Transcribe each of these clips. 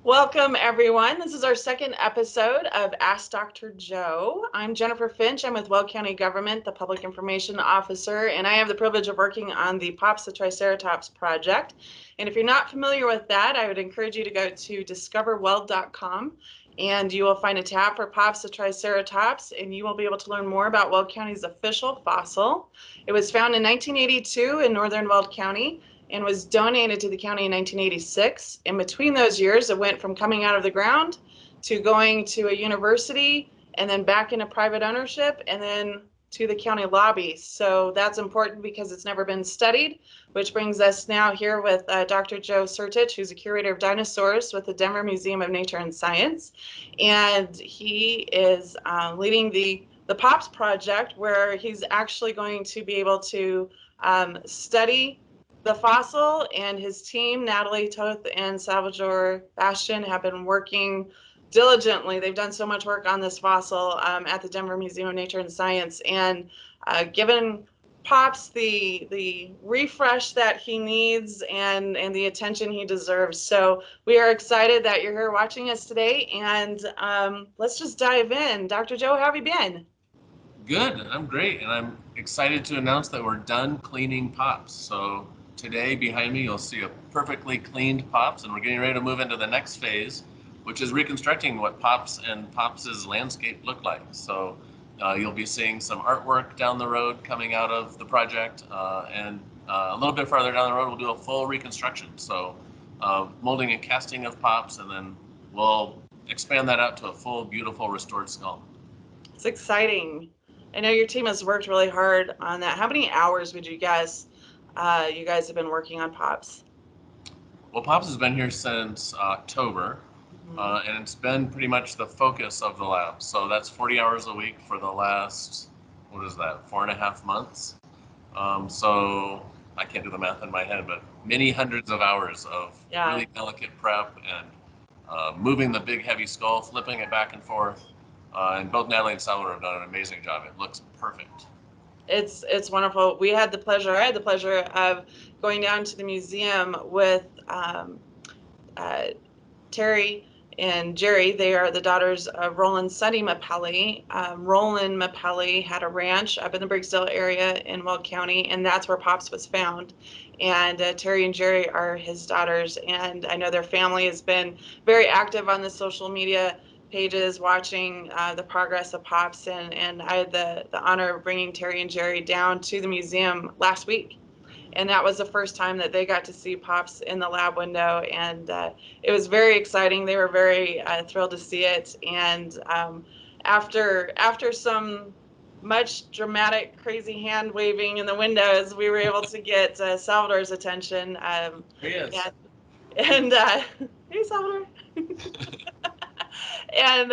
Welcome, everyone. This is our second episode of Ask Dr. Joe. I'm Jennifer Finch. I'm with Weld County Government, the Public Information Officer, and I have the privilege of working on the Pops the Triceratops project. And if you're not familiar with that, I would encourage you to go to discoverweld.com, and you will find a tab for Pops the Triceratops, and you will be able to learn more about Weld County's official fossil. It was found in 1982 in northern Weld County and was donated to the county in 1986. In between those years, it went from coming out of the ground to going to a university and then back into private ownership and then to the county lobby. So that's important because it's never been studied, which brings us now here with Dr. Joe Sertich, who's a curator of dinosaurs with the Denver Museum of Nature and Science. And he is leading the POPS project, where he's actually going to be able to study the fossil, and his team, Natalie Toth and Salvador Bastian, have been working diligently. They've done so much work on this fossil at the Denver Museum of Nature and Science, and given Pops the refresh that he needs and the attention he deserves. So we are excited that you're here watching us today, and let's just dive in. Dr. Joe, how have you been? Good, I'm great, and I'm excited to announce that we're done cleaning Pops. So today behind me you'll see a perfectly cleaned Pops, and we're getting ready to move into the next phase, which is reconstructing what Pops and Pops's landscape look like. So you'll be seeing some artwork down the road coming out of the project, and a little bit farther down the road we'll do a full reconstruction. So molding and casting of Pops, and then we'll expand that out to a full, beautiful, restored skull. It's exciting. I know your team has worked really hard on that. How many hours would you guess you guys have been working on Pops? Well, Pops has been here since October, and it's been pretty much the focus of the lab. So that's 40 hours a week for the last, 4.5 months. So I can't do the math in my head, but many hundreds of hours of really delicate prep and moving the big heavy skull, flipping it back and forth. And both Natalie and Salvador have done an amazing job. It looks perfect. It's wonderful. I had the pleasure of going down to the museum with Terry and Jerry. They are the daughters of Roland Sonny Mapelli. Roland Mapelli had a ranch up in the Briggsdale area in Weld County, and that's where Pops was found. And Terry and Jerry are his daughters, and I know their family has been very active on the social media pages, watching the progress of Pops, and I had the honor of bringing Terry and Jerry down to the museum last week. And that was the first time that they got to see Pops in the lab window, and it was very exciting. They were very thrilled to see it, and after some much dramatic, crazy hand waving in the windows, we were able to get Salvador's attention. He is. And hey, Salvador. And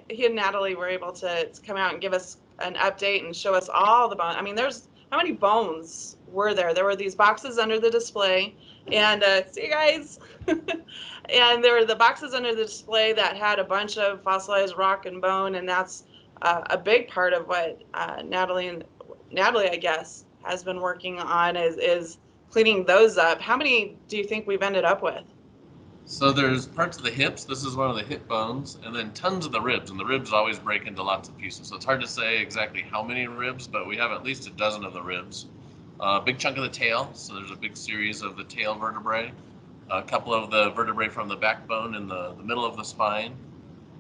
he and Natalie were able to come out and give us an update and show us all the bones. I mean, there's how many bones were there? There were these boxes under the display, and see you guys. And there were the boxes under the display that had a bunch of fossilized rock and bone, and that's a big part of what Natalie, I guess, has been working on is cleaning those up. How many do you think we've ended up with? So there's parts of the hips. This is one of the hip bones, and then tons of the ribs. And the ribs always break into lots of pieces. So it's hard to say exactly how many ribs, but we have at least a dozen of the ribs. A big chunk of the tail. So there's a big series of the tail vertebrae. A couple of the vertebrae from the backbone in the middle of the spine.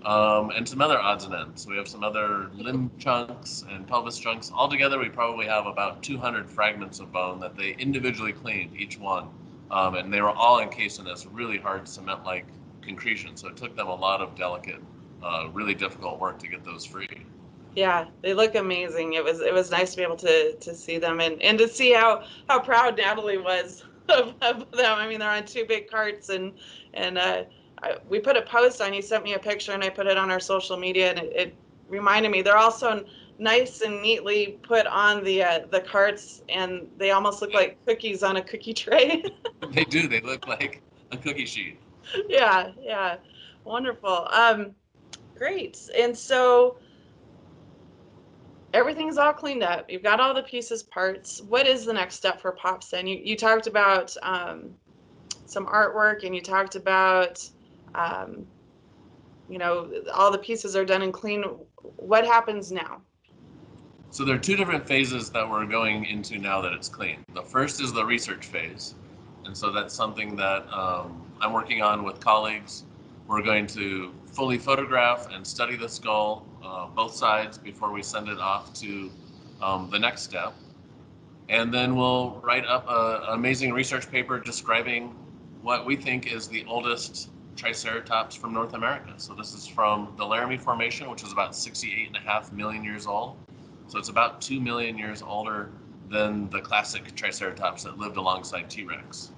And some other odds and ends. So we have some other limb chunks and pelvis chunks. Altogether, we probably have about 200 fragments of bone that they individually cleaned, each one. And they were all encased in this really hard cement-like concretion. So it took them a lot of delicate, really difficult work to get those free. Yeah, they look amazing. It was nice to be able to see them and to see how proud Natalie was of them. I mean, they're on two big carts, and we put a post on. You sent me a picture, and I put it on our social media, and it reminded me. They're also nice and neatly put on the carts, and they almost look like cookies on a cookie tray. They do. They look like a cookie sheet. Yeah, wonderful. Great. And so everything's all cleaned up. You've got all the pieces, parts. What is the next step for Pops then? You talked about some artwork, and you talked about um, you know, all the pieces are done and clean. What happens now? So there are two different phases that we're going into now that it's clean. The first is the research phase. And so that's something that I'm working on with colleagues. We're going to fully photograph and study the skull, both sides, before we send it off to the next step. And then we'll write up an amazing research paper describing what we think is the oldest Triceratops from North America. So this is from the Laramie Formation, which is about 68.5 million years old. So it's about 2 million years older than the classic Triceratops that lived alongside T-Rex.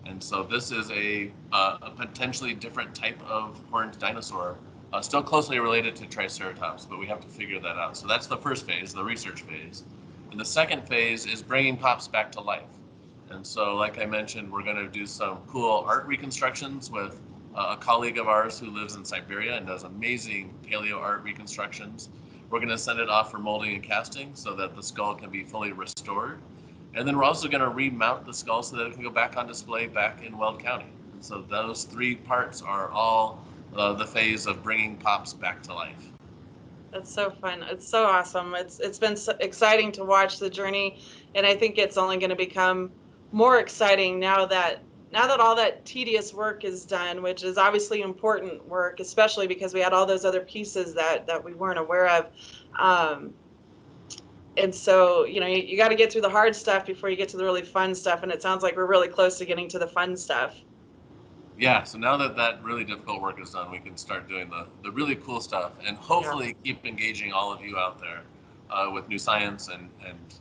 And so this is a potentially different type of horned dinosaur, still closely related to Triceratops, but we have to figure that out. So that's the first phase, the research phase. And the second phase is bringing Pops back to life. And so, like I mentioned, we're going to do some cool art reconstructions with a colleague of ours who lives in Siberia and does amazing paleo art reconstructions. We're going to send it off for molding and casting so that the skull can be fully restored. And then we're also going to remount the skull so that it can go back on display back in Weld County. And so those three parts are all the phase of bringing Pops back to life. That's so fun. It's so awesome. It's been so exciting to watch the journey, and I think it's only going to become more exciting now that all that tedious work is done, which is obviously important work, especially because we had all those other pieces that we weren't aware of. And so, you know, you got to get through the hard stuff before you get to the really fun stuff, and it sounds like we're really close to getting to the fun stuff. Yeah, so now that that really difficult work is done, we can start doing the really cool stuff and hopefully keep engaging all of you out there with new science and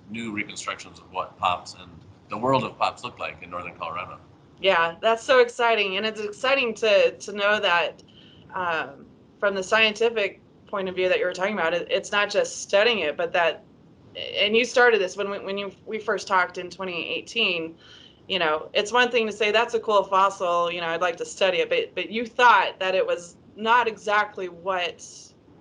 new reconstructions of what Pops and the world of Pops look like in northern Colorado. Yeah, that's so exciting. And it's exciting to know that from the scientific point of view that you were talking about, it's not just studying it, but that, and you started this when we first talked in 2018. You know, it's one thing to say that's a cool fossil, you know, I'd like to study it, but you thought that it was not exactly what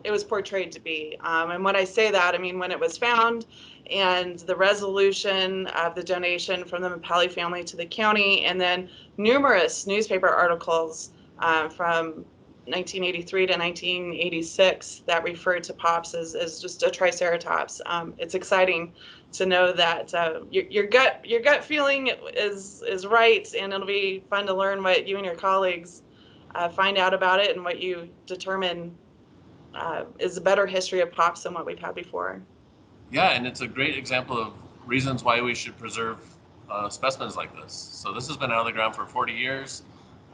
it was portrayed to be. And when I say that, I mean when it was found and the resolution of the donation from the Mapelli family to the county, and then numerous newspaper articles from 1983 to 1986 that referred to Pops as just a Triceratops. It's exciting to know that your gut feeling is right, and it'll be fun to learn what you and your colleagues find out about it and what you determine is a better history of Pops than what we've had before. Yeah, and it's a great example of reasons why we should preserve specimens like this. So this has been out of the ground for 40 years,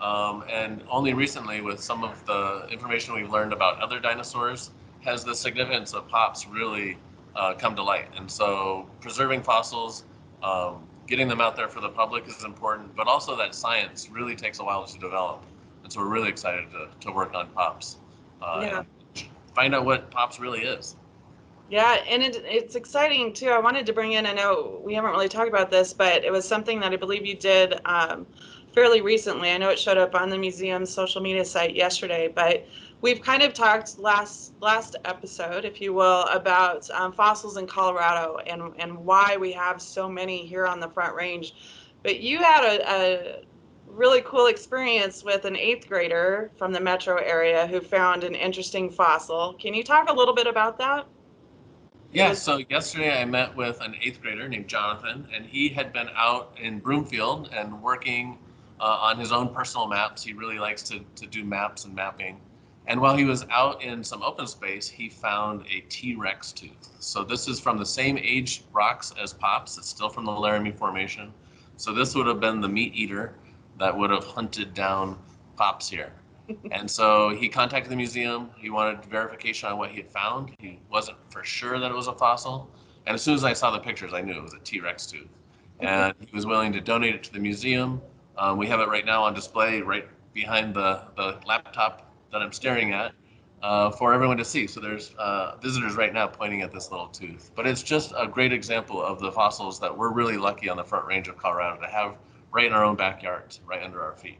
and only recently, with some of the information we've learned about other dinosaurs, has the significance of Pops really come to light. And so preserving fossils, getting them out there for the public is important, but also that science really takes a while to develop. And so we're really excited to work on Pops and find out what Pops really is. Yeah, and it's exciting too. I wanted to bring in, I know we haven't really talked about this, but it was something that I believe you did fairly recently. I know it showed up on the museum's social media site yesterday, but we've kind of talked last episode, if you will, about fossils in Colorado and why we have so many here on the Front Range. But you had a really cool experience with an 8th grader from the metro area who found an interesting fossil. Can you talk a little bit about that? Yeah, so yesterday I met with an 8th grader named Jonathan, and he had been out in Broomfield and working on his own personal maps. He really likes to do maps and mapping. And while he was out in some open space, he found a T-Rex tooth. So this is from the same age rocks as Pops. It's still from the Laramie Formation. So this would have been the meat eater that would have hunted down Pops here. And so he contacted the museum. He wanted verification on what he had found. He wasn't for sure that it was a fossil. And as soon as I saw the pictures, I knew it was a T-Rex tooth. And he was willing to donate it to the museum. We have it right now on display right behind the laptop that I'm staring at for everyone to see. So there's visitors right now pointing at this little tooth. But it's just a great example of the fossils that we're really lucky on the Front Range of Colorado to have right in our own backyard, right under our feet.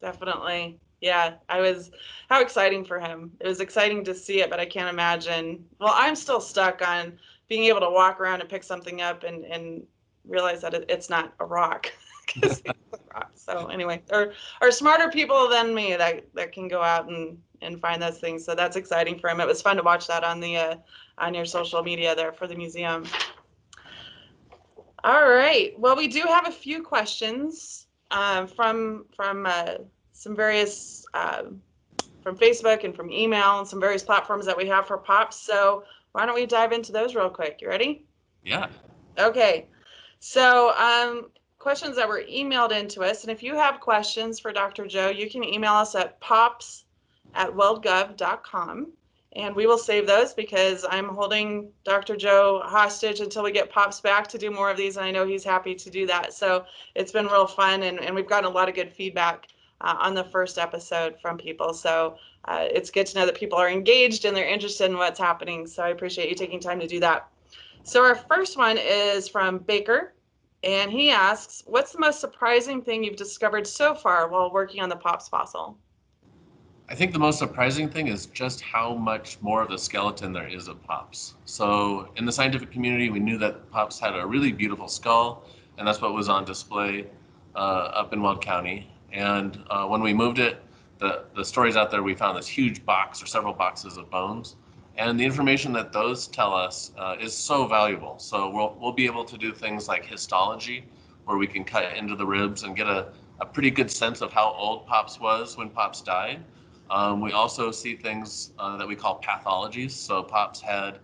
Definitely. Yeah, how exciting for him. It was exciting to see it, but I can't imagine. Well, I'm still stuck on being able to walk around and pick something up and realize that it's not a rock. rocks. So anyway, or smarter people than me that can go out and find those things. So that's exciting for him. It was fun to watch that on the on your social media there for the museum. All right. Well, we do have a few questions from some various from Facebook and from email and some various platforms that we have for POPs. So why don't we dive into those real quick? You ready? Yeah. Okay. So questions that were emailed into us. And if you have questions for Dr. Joe, you can email us at pops@weldgov.com. And we will save those because I'm holding Dr. Joe hostage until we get Pops back to do more of these. And I know he's happy to do that. So it's been real fun. And we've gotten a lot of good feedback on the first episode from people. So it's good to know that people are engaged and they're interested in what's happening. So I appreciate you taking time to do that. So our first one is from Baker. And he asks, what's the most surprising thing you've discovered so far while working on the Pops fossil? I think the most surprising thing is just how much more of the skeleton there is of Pops. So in the scientific community, we knew that Pops had a really beautiful skull, and that's what was on display up in Weld County. And when we moved it, the stories out there, we found this huge box or several boxes of bones. And the information that those tell us is so valuable. So we'll be able to do things like histology, where we can cut into the ribs and get a pretty good sense of how old Pops was when Pops died. We also see things that we call pathologies. So Pops had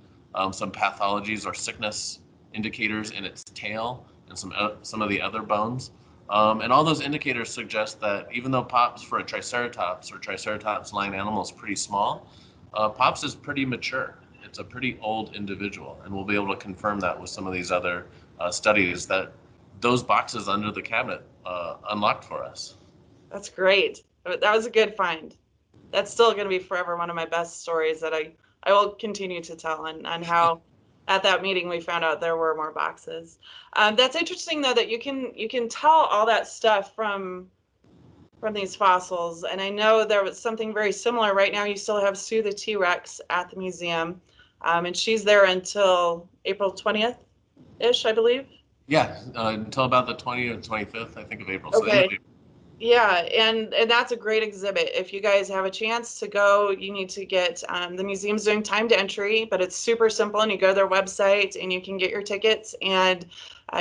some pathologies or sickness indicators in its tail and some of the other bones. And all those indicators suggest that even though Pops for a Triceratops or Triceratops line animal is pretty small, Pops is pretty mature. It's a pretty old individual, and we'll be able to confirm that with some of these other studies that those boxes under the cabinet unlocked for us. That's great. That was a good find. That's still going to be forever one of my best stories that I will continue to tell on how at that meeting we found out there were more boxes. That's interesting though that you can tell all that stuff from these fossils. And I know there was something very similar. Right now you still have Sue the T-Rex at the museum, and she's there until April 20th-ish, I believe. Yeah, until about the 20th or 25th, I think, of April. So Okay. Yeah, and that's a great exhibit. If you guys have a chance to go, you need to get the museum's doing timed entry, but it's super simple. And you go to their website and you can get your tickets, and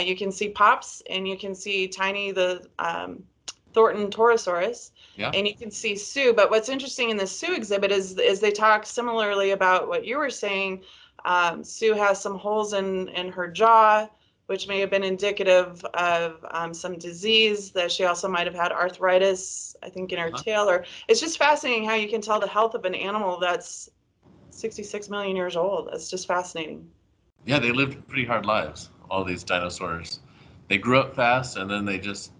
you can see Pops, and you can see Tiny the Thornton Torosaurus, yeah. and you can see Sue. But what's interesting in the Sue exhibit is they talk similarly about what you were saying. Sue has some holes in her jaw, which may have been indicative of some disease, that she also might have had arthritis, I think, in her tail. Or it's just fascinating how you can tell the health of an animal that's 66 million years old. It's just fascinating. Yeah, they lived pretty hard lives, all these dinosaurs. They grew up fast, and then they just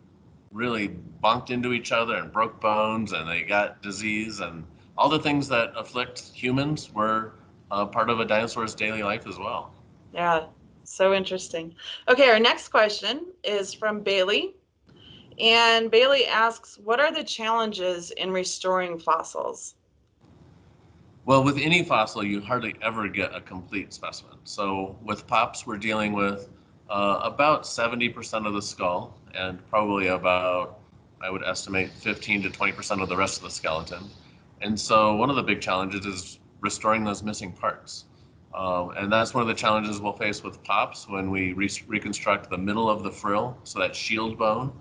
really bunked into each other and broke bones, and they got disease, and all the things that afflict humans were part of a dinosaur's daily life as well. Yeah, so interesting. Okay, our next question is from Bailey. And Bailey asks, what are the challenges in restoring fossils? Well, with any fossil, you hardly ever get a complete specimen. So with Pops, we're dealing with about 70% of the skull and probably about, I would estimate, 15 to 20% of the rest of the skeleton. And so one of the big challenges is restoring those missing parts. And that's one of the challenges we'll face with Pops when we reconstruct the middle of the frill, so that shield bone.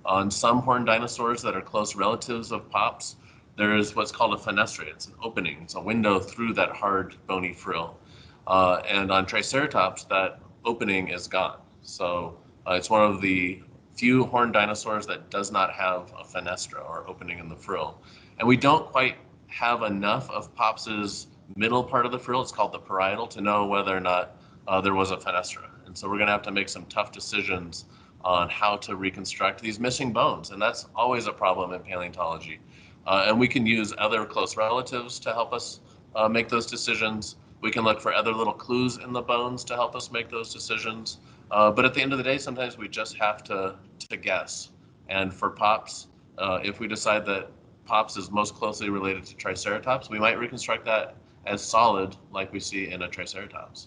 On some horned dinosaurs that are close relatives of Pops, there is what's called a fenestra. It's an opening. It's a window through that hard, bony frill. And on Triceratops, that opening is gone. So it's one of the few horned dinosaurs that does not have a fenestra or opening in the frill. And we don't quite have enough of Pops's middle part of the frill, it's called the parietal, to know whether or not there was a fenestra. And so we're going to have to make some tough decisions on how to reconstruct these missing bones. And that's always a problem in paleontology. And we can use other close relatives to help us make those decisions. We can look for other little clues in the bones to help us make those decisions. But at the end of the day, sometimes we just have to guess. And for Pops, if we decide that Pops is most closely related to Triceratops, we might reconstruct that as solid like we see in a Triceratops.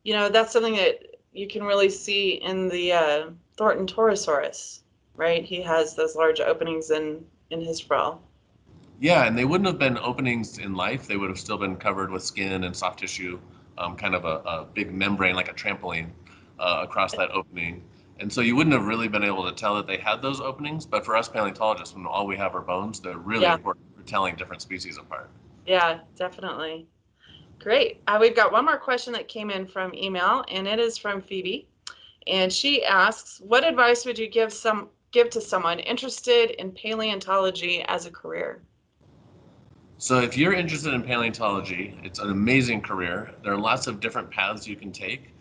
You know, that's something that you can really see in the Thornton Torosaurus. right? He has those large openings in his frill. Yeah, and they wouldn't have been openings in life. They would have still been covered with skin and soft tissue, kind of a big membrane like a trampoline across that opening. And so you wouldn't have really been able to tell that they had those openings. But for us paleontologists, when all we have are bones, they're really Yeah, important for telling different species apart. yeah, definitely. Great. We've got one more question that came in from email, and it is from Phoebe. And she asks, what advice would you give to someone interested in paleontology as a career? So if you're interested in paleontology, it's an amazing career. There are lots of different paths you can take.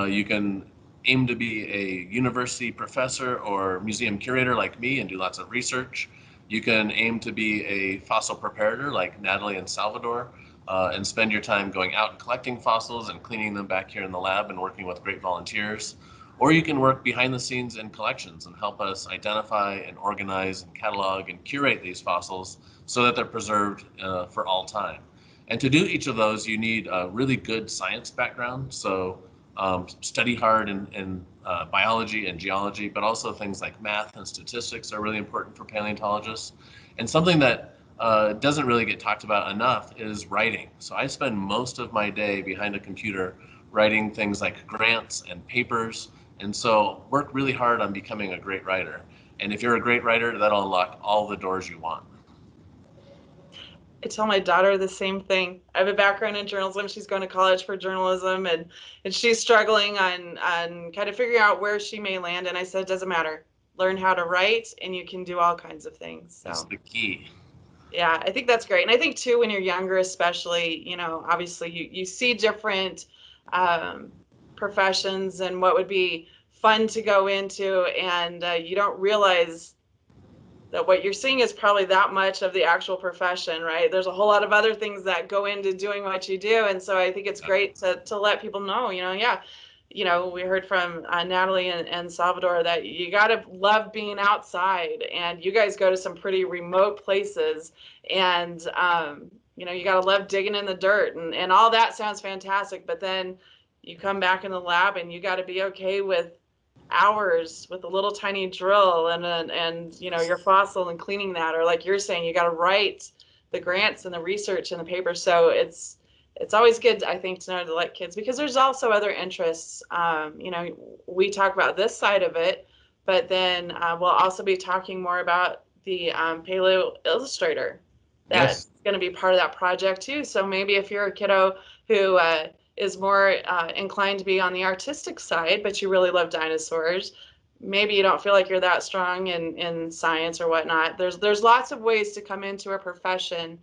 You can aim to be a university professor or museum curator like me and do lots of research. You can aim to be a fossil preparator like Natalie and Salvador, and spend your time going out and collecting fossils and cleaning them back here in the lab and working with great volunteers. Or you can work behind the scenes in collections and help us identify and organize and catalog and curate these fossils so that they're preserved for all time. And to do each of those, you need a really good science background. So study hard in biology and geology, but also things like math and statistics are really important for paleontologists. And something that doesn't really get talked about enough is writing. So I spend most of my day behind a computer writing things like grants and papers. And so work really hard on becoming a great writer. And if you're a great writer, that'll unlock all the doors you want. I tell my daughter the same thing. I have a background in journalism. She's going to college for journalism, and she's struggling on kind of figuring out where she may land. And I said, it doesn't matter. Learn how to write, and you can do all kinds of things. That's So the key. yeah, I think that's great. And I think too, when you're younger, especially, obviously you see different um, professions and what would be fun to go into, and you don't realize that what you're seeing is probably that much of the actual profession, right? There's a whole lot of other things that go into doing what you do. And so I think it's great to let people know, yeah, we heard from Natalie and Salvador that you got to love being outside, and you guys go to some pretty remote places, and, you got to love digging in the dirt, and all that sounds fantastic. But then you come back in the lab and you got to be okay with hours with a little tiny drill and your fossil and cleaning that, or like you're saying, you got to write the grants and the research and the paper. So it's always good, I think, to know to let kids, because there's also other interests. We talk about this side of it, but then we'll also be talking more about the paleo illustrator that's Yes. going to be part of that project too. So maybe if you're a kiddo who is more inclined to be on the artistic side, but you really love dinosaurs, maybe you don't feel like you're that strong in science or whatnot. There's lots of ways to come into a profession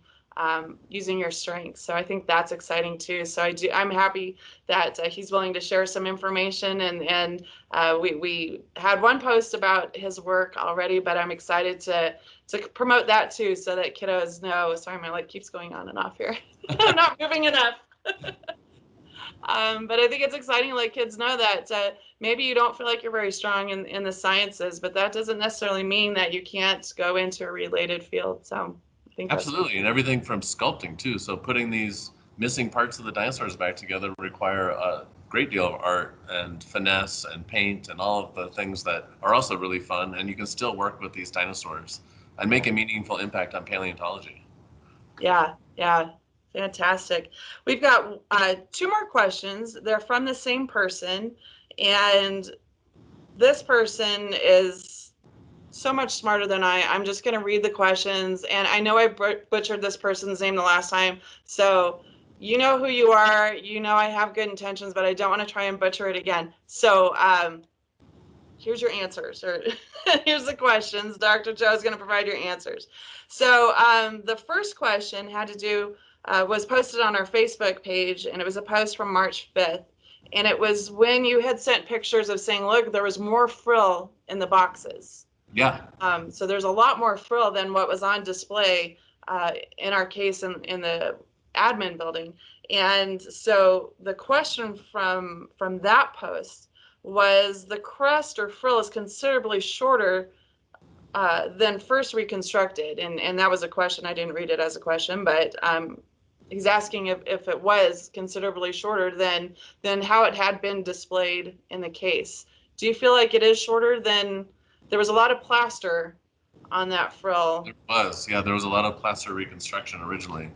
using your strengths. So I think that's exciting too. So I'm happy that he's willing to share some information, and we had one post about his work already, but I'm excited to promote that too, so that kiddos know. Sorry, my light keeps going on and off here. I'm not moving enough. But I think it's exciting to let kids know that maybe you don't feel like you're very strong in the sciences, but that doesn't necessarily mean that you can't go into a related field. So I think that's Absolutely, and everything from sculpting too. So putting these missing parts of the dinosaurs back together require a great deal of art and finesse and paint and all of the things that are also really fun. And you can still work with these dinosaurs and make yeah, a meaningful impact on paleontology. yeah, yeah. Fantastic. We've got two more questions. They're from the same person, and this person is so much smarter than I. I'm just going to read the questions, and I know I butchered this person's name the last time, so you know who you are. You know I have good intentions, but I don't want to try and butcher it again. So here's your answers, or here's the questions. Dr. Joe is going to provide your answers. So the first question had to do was posted on our Facebook page, and it was a post from March 5th. And it was when you had sent pictures of saying, look, there was more frill in the boxes. Yeah. So there's a lot more frill than what was on display in our case in the admin building. And so the question from that post was, the crust or frill is considerably shorter than first reconstructed. And that was a question. I didn't read it as a question, but he's asking if it was considerably shorter than how it had been displayed in the case. Do you feel like it is shorter than There was a lot of plaster on that frill. There was a lot of plaster reconstruction originally.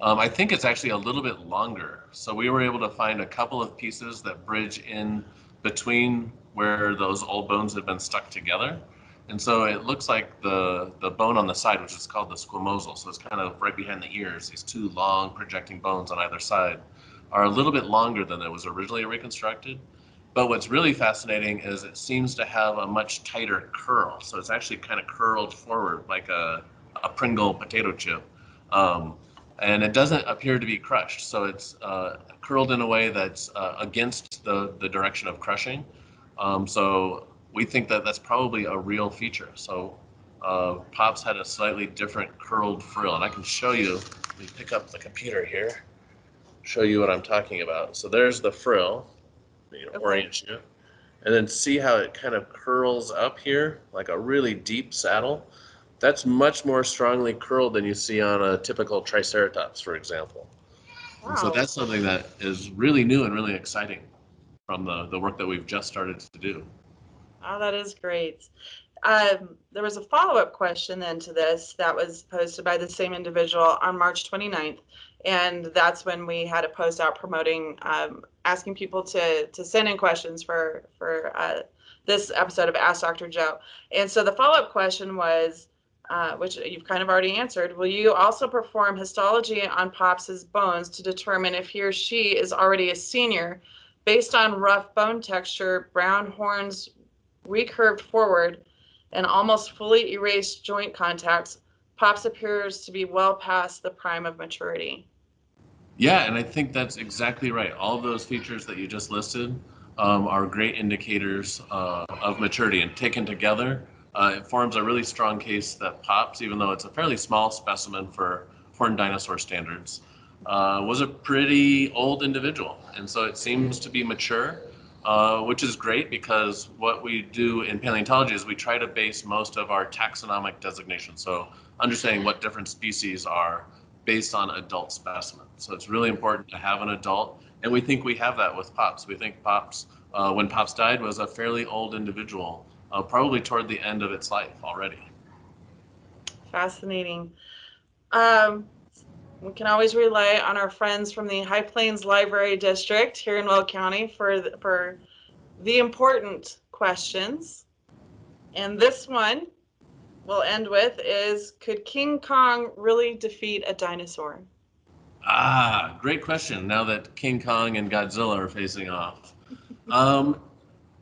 I think it's actually a little bit longer. So we were able to find a couple of pieces that bridge in between where those old bones had been stuck together. And so it looks like the bone on the side, which is called the squamosal, so it's kind of right behind the ears, these two long projecting bones on either side, are a little bit longer than it was originally reconstructed. But what's really fascinating is it seems to have a much tighter curl. So it's actually kind of curled forward like a Pringle potato chip. Um, and it doesn't appear to be crushed. So it's curled in a way that's against the direction of crushing. So we think that that's probably a real feature. So Pops had a slightly different curled frill. And I can show you, let me pick up the computer here, show you what I'm talking about. So there's the frill. Okay. Orient you, and then see how it kind of curls up here like a really deep saddle. That's much more strongly curled than you see on a typical Triceratops, for example. And so Wow. that's something that is really new and really exciting from the work that we've just started to do. Oh, that is great. There was a follow-up question then to this that was posted by the same individual on March 29th. And that's when we had a post out promoting, asking people to send in questions for this episode of Ask Dr. Joe. And so the follow-up question was, which you've kind of already answered, will you also perform histology on Pops's bones to determine if he or she is already a senior based on rough bone texture, brown horns recurved forward, and almost fully erased joint contacts? Pops appears to be well past the prime of maturity. Yeah, and I think that's exactly right. All of those features that you just listed are great indicators of maturity, and taken together, it forms a really strong case that Pops, even though it's a fairly small specimen for horned dinosaur standards, was a pretty old individual. And so it seems to be mature, which is great because what we do in paleontology is we try to base most of our taxonomic designation. So understanding what different species are based on adult specimens. So it's really important to have an adult, and we think we have that with Pops. We think Pops, when Pops died, was a fairly old individual, probably toward the end of its life already. Fascinating. We can always rely on our friends from the High Plains Library District here in Will County for the important questions. And this one we'll end with is, could King Kong really defeat a dinosaur? Ah, great question. Now that King Kong and Godzilla are facing off. Um,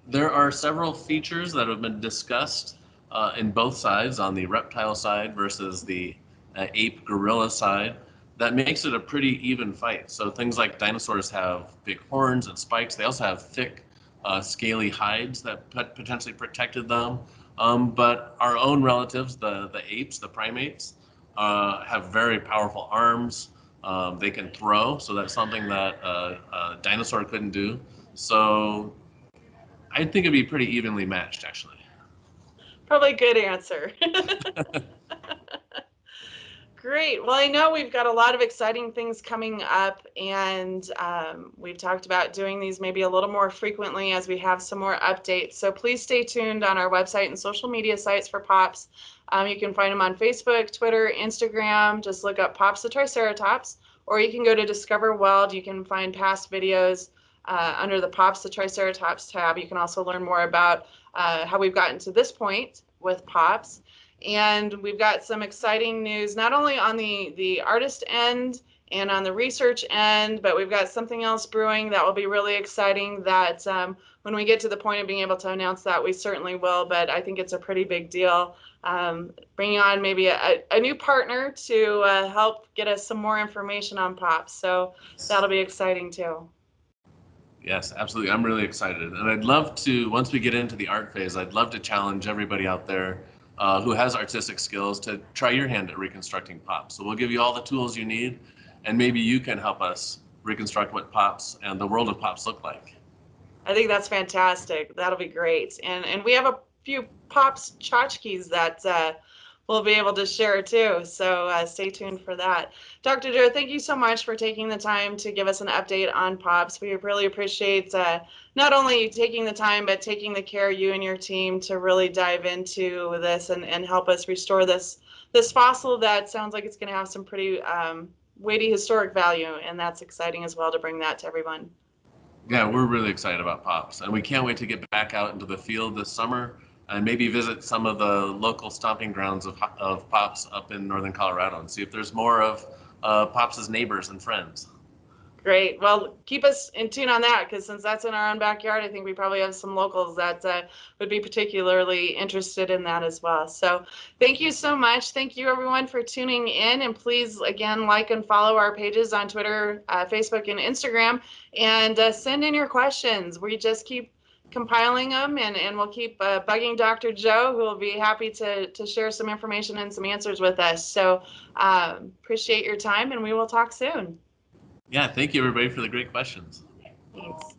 there are several features that have been discussed in both sides, on the reptile side versus the ape gorilla side, that makes it a pretty even fight. So things like dinosaurs have big horns and spikes. They also have thick, scaly hides that potentially protected them. But our own relatives, the apes, the primates, have very powerful arms. They can throw, so that's something that a dinosaur couldn't do. So I think it'd be pretty evenly matched, actually. Probably a good answer. Great. Well, I know we've got a lot of exciting things coming up, and we've talked about doing these maybe a little more frequently as we have some more updates. So please stay tuned on our website and social media sites for Pops. You can find them on Facebook, Twitter, Instagram. Just look up Pops the Triceratops, or you can go to Discover World. You can find past videos under the Pops the Triceratops tab. You can also learn more about how we've gotten to this point with Pops. And we've got some exciting news, not only on the artist end and on the research end, but we've got something else brewing that will be really exciting that when we get to the point of being able to announce that, we certainly will, but I think it's a pretty big deal. Bringing on maybe a new partner to help get us some more information on Pops. So that'll be exciting too. Yes, absolutely. I'm really excited. And I'd love to, once we get into the art phase, I'd love to challenge everybody out there who has artistic skills to try your hand at reconstructing Pops. So we'll give you all the tools you need, and maybe you can help us reconstruct what Pops and the world of Pops look like. I think that's fantastic. That'll be great. And we have a few Pops tchotchkes that we'll be able to share too. So stay tuned for that. Dr. Joe, thank you so much for taking the time to give us an update on POPs. We really appreciate not only taking the time, but taking the care, you and your team, to really dive into this and help us restore this fossil that sounds like it's going to have some pretty weighty historic value, and that's exciting as well to bring that to everyone. Yeah, we're really excited about POPs, and we can't wait to get back out into the field this summer and maybe visit some of the local stomping grounds of POPs up in northern Colorado and see if there's more of POPs' neighbors and friends. Great. Well, keep us in tune on that, because since that's in our own backyard, I think we probably have some locals that would be particularly interested in that as well. So thank you so much. Thank you, everyone, for tuning in. And please, again, like and follow our pages on Twitter, Facebook, and Instagram. And send in your questions. We just keep compiling them, and we'll keep bugging Dr. Joe, who will be happy to share some information and some answers with us. So appreciate your time, and we will talk soon. Yeah, thank you, everybody, for the great questions. Thanks.